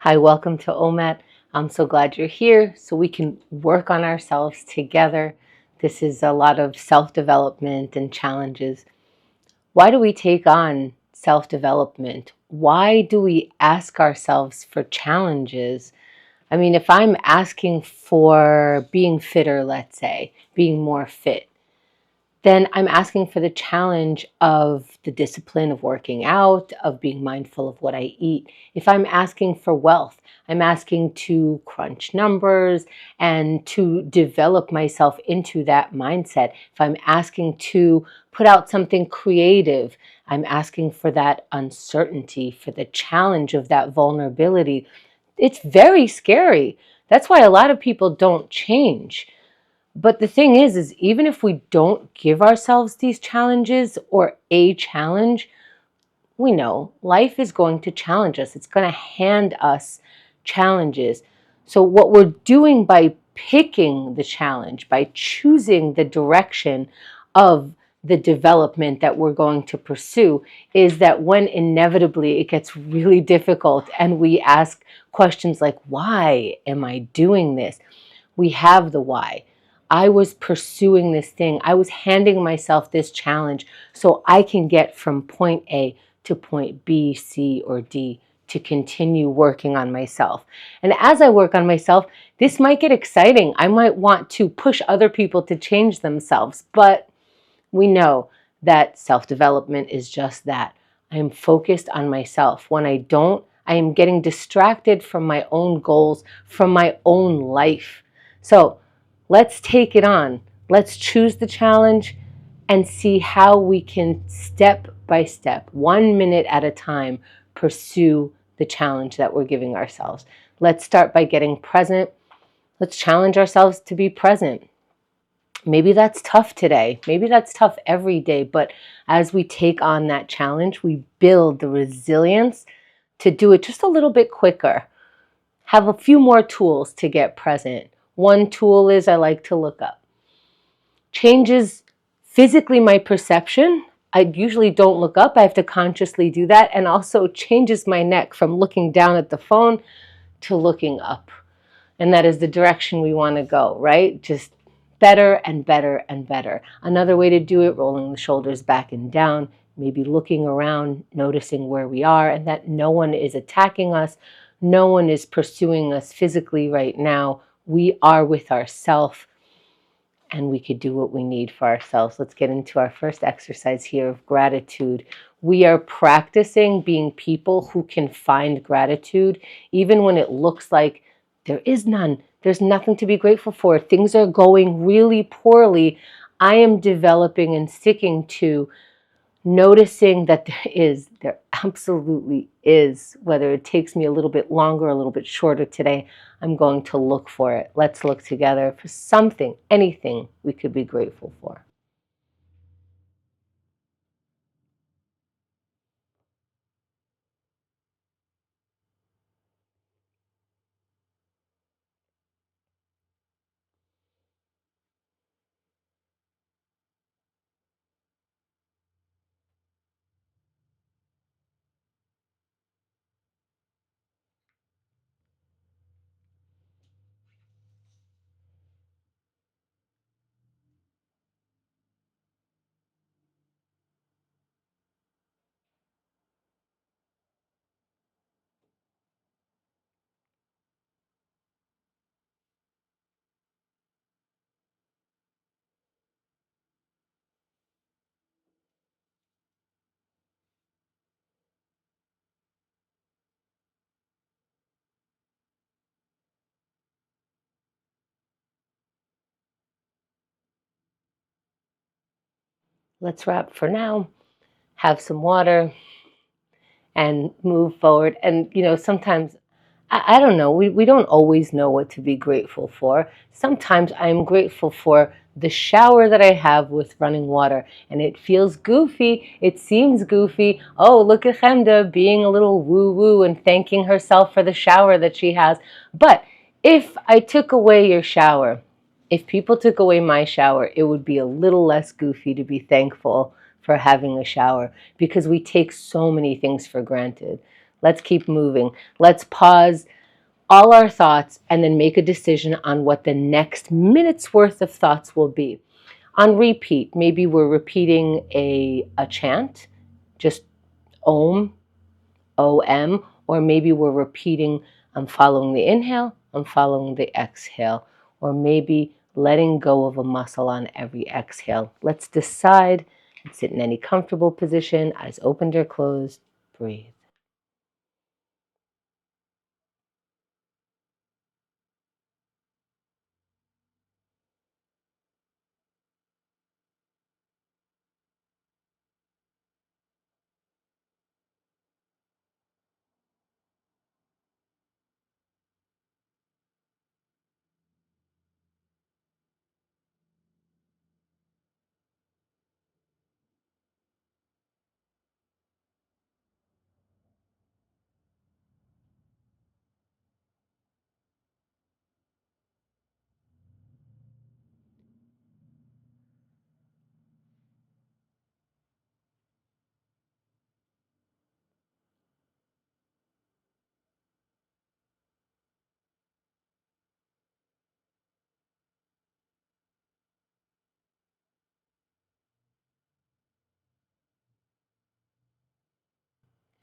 Hi, welcome to OMAT. I'm so glad you're here so we can work on ourselves together. This is a lot of self-development and challenges. Why do we take on self-development? Why do we ask ourselves for challenges? I mean, if I'm asking for being fitter, let's say, being more fit, then I'm asking for the challenge of the discipline of working out, of being mindful of what I eat. If I'm asking for wealth, I'm asking to crunch numbers and to develop myself into that mindset. If I'm asking to put out something creative, I'm asking for that uncertainty, for the challenge of that vulnerability. It's very scary. That's why a lot of people don't change. But the thing is even if we don't give ourselves these challenges or a challenge, we know life is going to challenge us. It's going to hand us challenges. So what we're doing by picking the challenge, by choosing the direction of the development that we're going to pursue, is that when inevitably it gets really difficult and we ask questions like, why am I doing this? We have the why. I was pursuing this thing. I was handing myself this challenge so I can get from point A to point B, C, or D to continue working on myself. And as I work on myself, this might get exciting. I might want to push other people to change themselves, but we know that self-development is just that. I am focused on myself. When I don't, I am getting distracted from my own goals, from my own life. So let's take it on. Let's choose the challenge and see how we can step by step, 1 minute at a time, pursue the challenge that we're giving ourselves. Let's start by getting present. Let's challenge ourselves to be present. Maybe that's tough today. Maybe that's tough every day. But as we take on that challenge, we build the resilience to do it just a little bit quicker. Have a few more tools to get present. One tool is I like to look up. Changes physically my perception. I usually don't look up. I have to consciously do that. And also changes my neck from looking down at the phone to looking up. And that is the direction we want to go, right? Just better and better and better. Another way to do it, rolling the shoulders back and down, maybe looking around, noticing where we are and that no one is attacking us. No one is pursuing us physically right now. We are with ourselves and we could do what we need for ourselves. Let's get into our first exercise here of gratitude. We are practicing being people who can find gratitude even when it looks like there is none. There's nothing to be grateful for. Things are going really poorly. I am developing and sticking to noticing that there absolutely is. Whether it takes me a little bit longer, a little bit shorter today, I'm going to look for it. Let's look together for something, anything we could be grateful for. Let's wrap for now, have some water, and move forward. And, sometimes, I don't know, we don't always know what to be grateful for. Sometimes I'm grateful for the shower that I have with running water, and it feels goofy. It seems goofy. Oh, look at Chemda being a little woo-woo and thanking herself for the shower that she has. But if I took away your shower, if people took away my shower, it would be a little less goofy to be thankful for having a shower, because we take so many things for granted. Let's keep moving. Let's pause all our thoughts and then make a decision on what the next minute's worth of thoughts will be. On repeat, maybe we're repeating a chant, just Om, OM, or maybe we're repeating, I'm following the inhale, I'm following the exhale, or maybe letting go of a muscle on every exhale. Let's decide. Sit in any comfortable position, eyes opened or closed, breathe.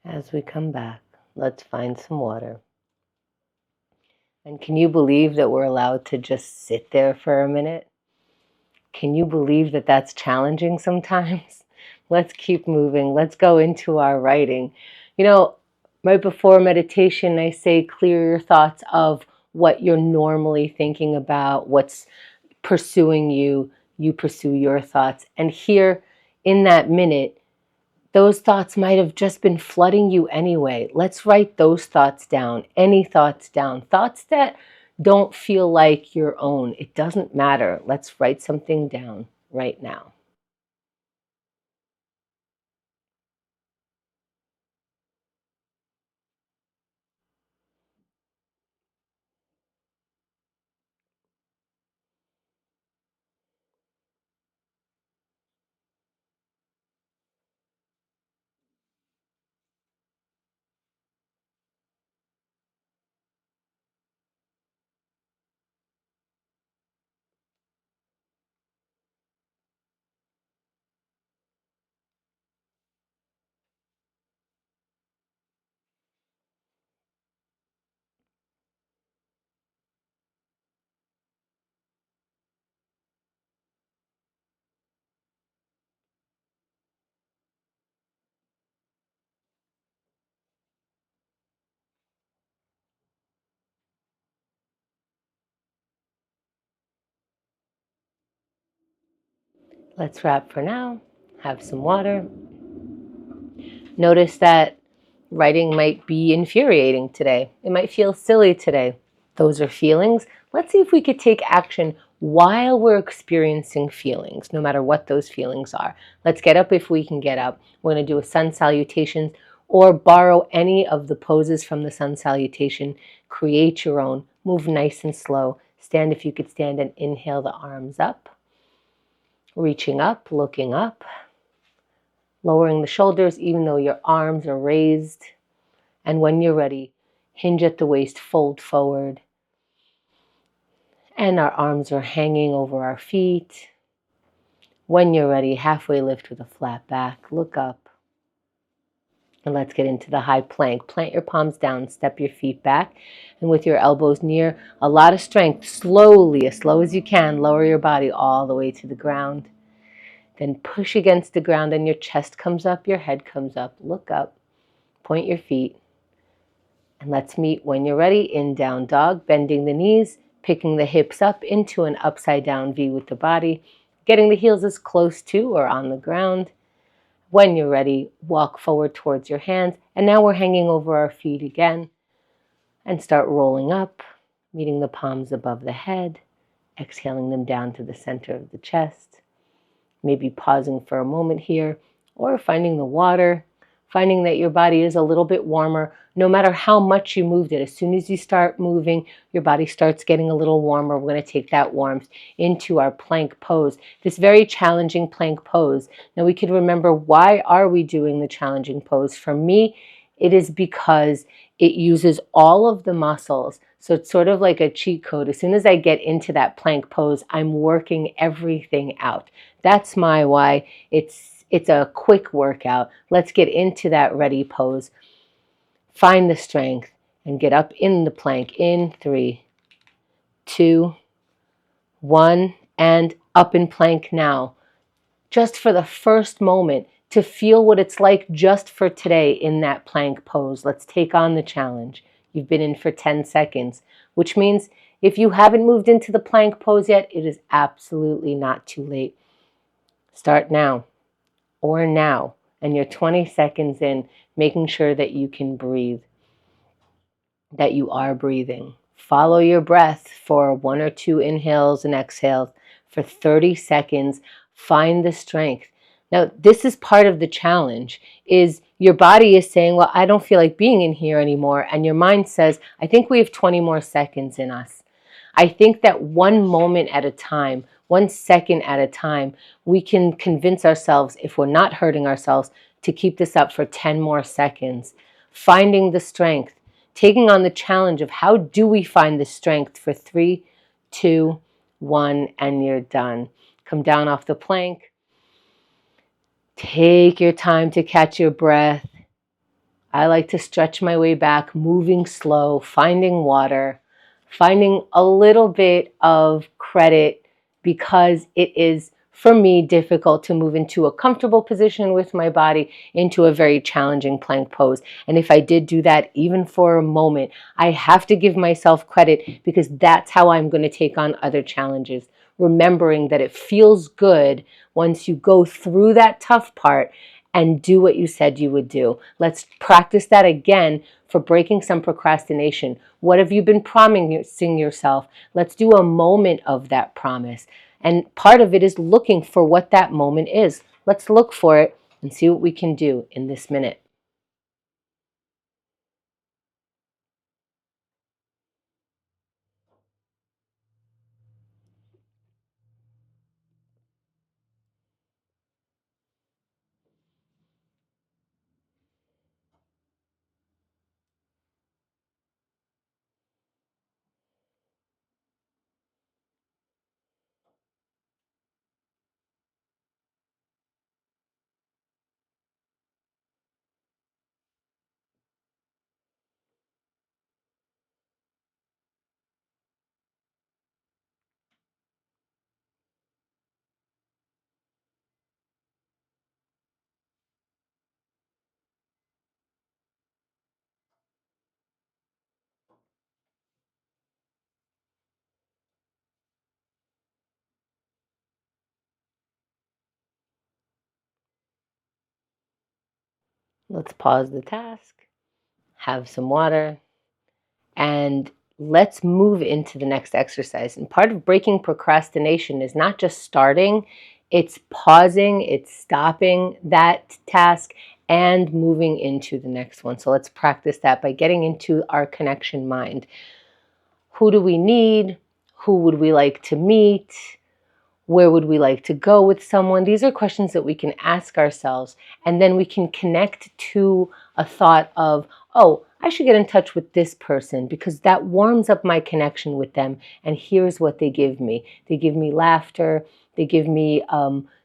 As we come back, let's find some water. And can you believe that we're allowed to just sit there for a minute? Can you believe that that's challenging sometimes? Let's keep moving. Let's go into our writing. You know, right before meditation, I say clear your thoughts of what you're normally thinking about, what's pursuing you. You pursue your thoughts. And here in that minute, those thoughts might have just been flooding you anyway. Let's write those thoughts down, any thoughts down, thoughts that don't feel like your own. It doesn't matter. Let's write something down right now. Let's wrap for now. Have some water. Notice that writing might be infuriating today. It might feel silly today. Those are feelings. Let's see if we could take action while we're experiencing feelings, no matter what those feelings are. Let's get up if we can get up. We're going to do a sun salutation or borrow any of the poses from the sun salutation. Create your own. Move nice and slow. Stand if you could stand and inhale the arms up. Reaching up, looking up. Lowering the shoulders even though your arms are raised. And when you're ready, hinge at the waist, fold forward. And our arms are hanging over our feet. When you're ready, halfway lift with a flat back. Look up. And let's get into the high plank. Plant your palms down, step your feet back. And with your elbows near, a lot of strength, slowly, as slow as you can, lower your body all the way to the ground. Then push against the ground and your chest comes up, your head comes up. Look up, point your feet. And let's meet when you're ready in down dog, bending the knees, picking the hips up into an upside down V with the body, getting the heels as close to or on the ground. When you're ready, walk forward towards your hands. And now we're hanging over our feet again and start rolling up, meeting the palms above the head, exhaling them down to the center of the chest. Maybe pausing for a moment here or finding the water, finding that your body is a little bit warmer no matter how much you moved it. As soon as you start moving, your body starts getting a little warmer. We're going to take that warmth into our plank pose, this very challenging plank pose. Now we could remember, why are we doing the challenging pose? For me, It is because it uses all of the muscles. So it's sort of like a cheat code. As soon as I get into that plank pose, I'm working everything out. That's my why. It's a quick workout. Let's get into that ready pose. Find the strength and get up in the plank in 3, 2, 1, and up in plank now. Just for the first moment, to feel what it's like just for today in that plank pose. Let's take on the challenge. You've been in for 10 seconds, which means if you haven't moved into the plank pose yet, it is absolutely not too late. Start now or now, and you're 20 seconds in, making sure that you can breathe, that you are breathing. Follow your breath for 1 or 2 inhales and exhales for 30 seconds. Find the strength. Now, this is part of the challenge, is your body is saying, well, I don't feel like being in here anymore. And your mind says, I think we have 20 more seconds in us. I think that one moment at a time, 1 second at a time, we can convince ourselves, if we're not hurting ourselves, to keep this up for 10 more seconds. Finding the strength, taking on the challenge of how do we find the strength for 3, 2, 1, and you're done. Come down off the plank. Take your time to catch your breath. I like to stretch my way back, moving slow, finding water, finding a little bit of credit because it is, for me, difficult to move into a comfortable position with my body into a very challenging plank pose. And if I did do that even for a moment, I have to give myself credit because that's how I'm going to take on other challenges. Remembering that it feels good once you go through that tough part and do what you said you would do. Let's practice that again for breaking some procrastination. What have you been promising yourself? Let's do a moment of that promise. And part of it is looking for what that moment is. Let's look for it and see what we can do in this minute. Let's pause the task, have some water, and let's move into the next exercise. And part of breaking procrastination is not just starting, it's pausing, it's stopping that task and moving into the next one. So let's practice that by getting into our connection mind. Who do we need? Who would we like to meet? Where would we like to go with someone? These are questions that we can ask ourselves, and then we can connect to a thought of, oh, I should get in touch with this person because that warms up my connection with them. And here's what they give me. They give me laughter. They give me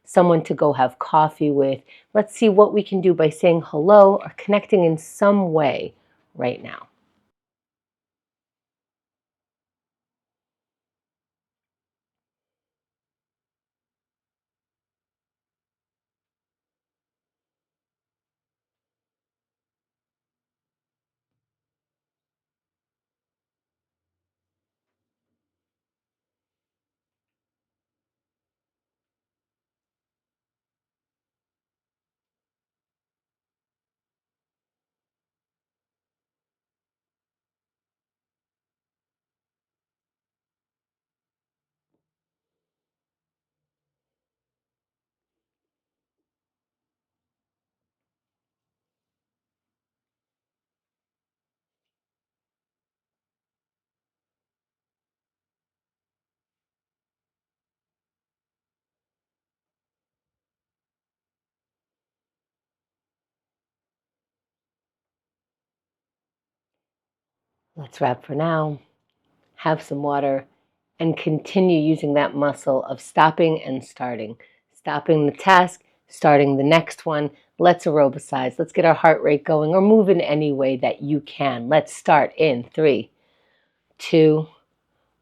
someone to go have coffee with. Let's see what we can do by saying hello or connecting in some way right now. Let's wrap for now. Have some water and continue using that muscle of stopping and starting. Stopping the task, starting the next one. Let's aerobicize. Let's get our heart rate going or move in any way that you can. Let's start in 3, 2,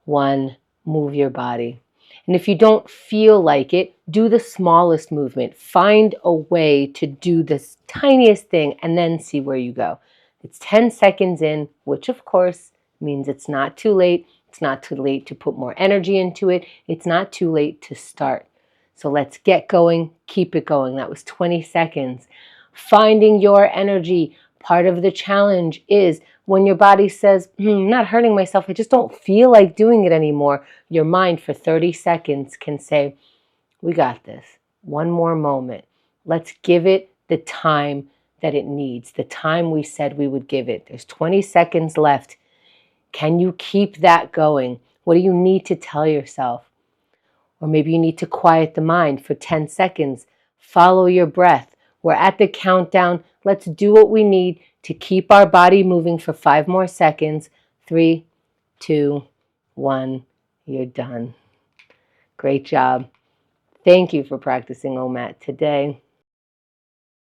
1. Move your body. And if you don't feel like it, do the smallest movement. Find a way to do this tiniest thing and then see where you go. It's 10 seconds in, which of course means it's not too late. It's not too late to put more energy into it. It's not too late to start. So let's get going, keep it going. That was 20 seconds. Finding your energy. Part of the challenge is when your body says, I'm not hurting myself, I just don't feel like doing it anymore. Your mind for 30 seconds can say, we got this. One more moment. Let's give it the time that it needs, the time we said we would give it. There's 20 seconds left. Can you keep that going? What do you need to tell yourself? Or maybe you need to quiet the mind for 10 seconds. Follow your breath. We're at the countdown. Let's do what we need to keep our body moving for 5 more seconds. 3, 2, 1. You're done. Great job. Thank you for practicing OMAT today.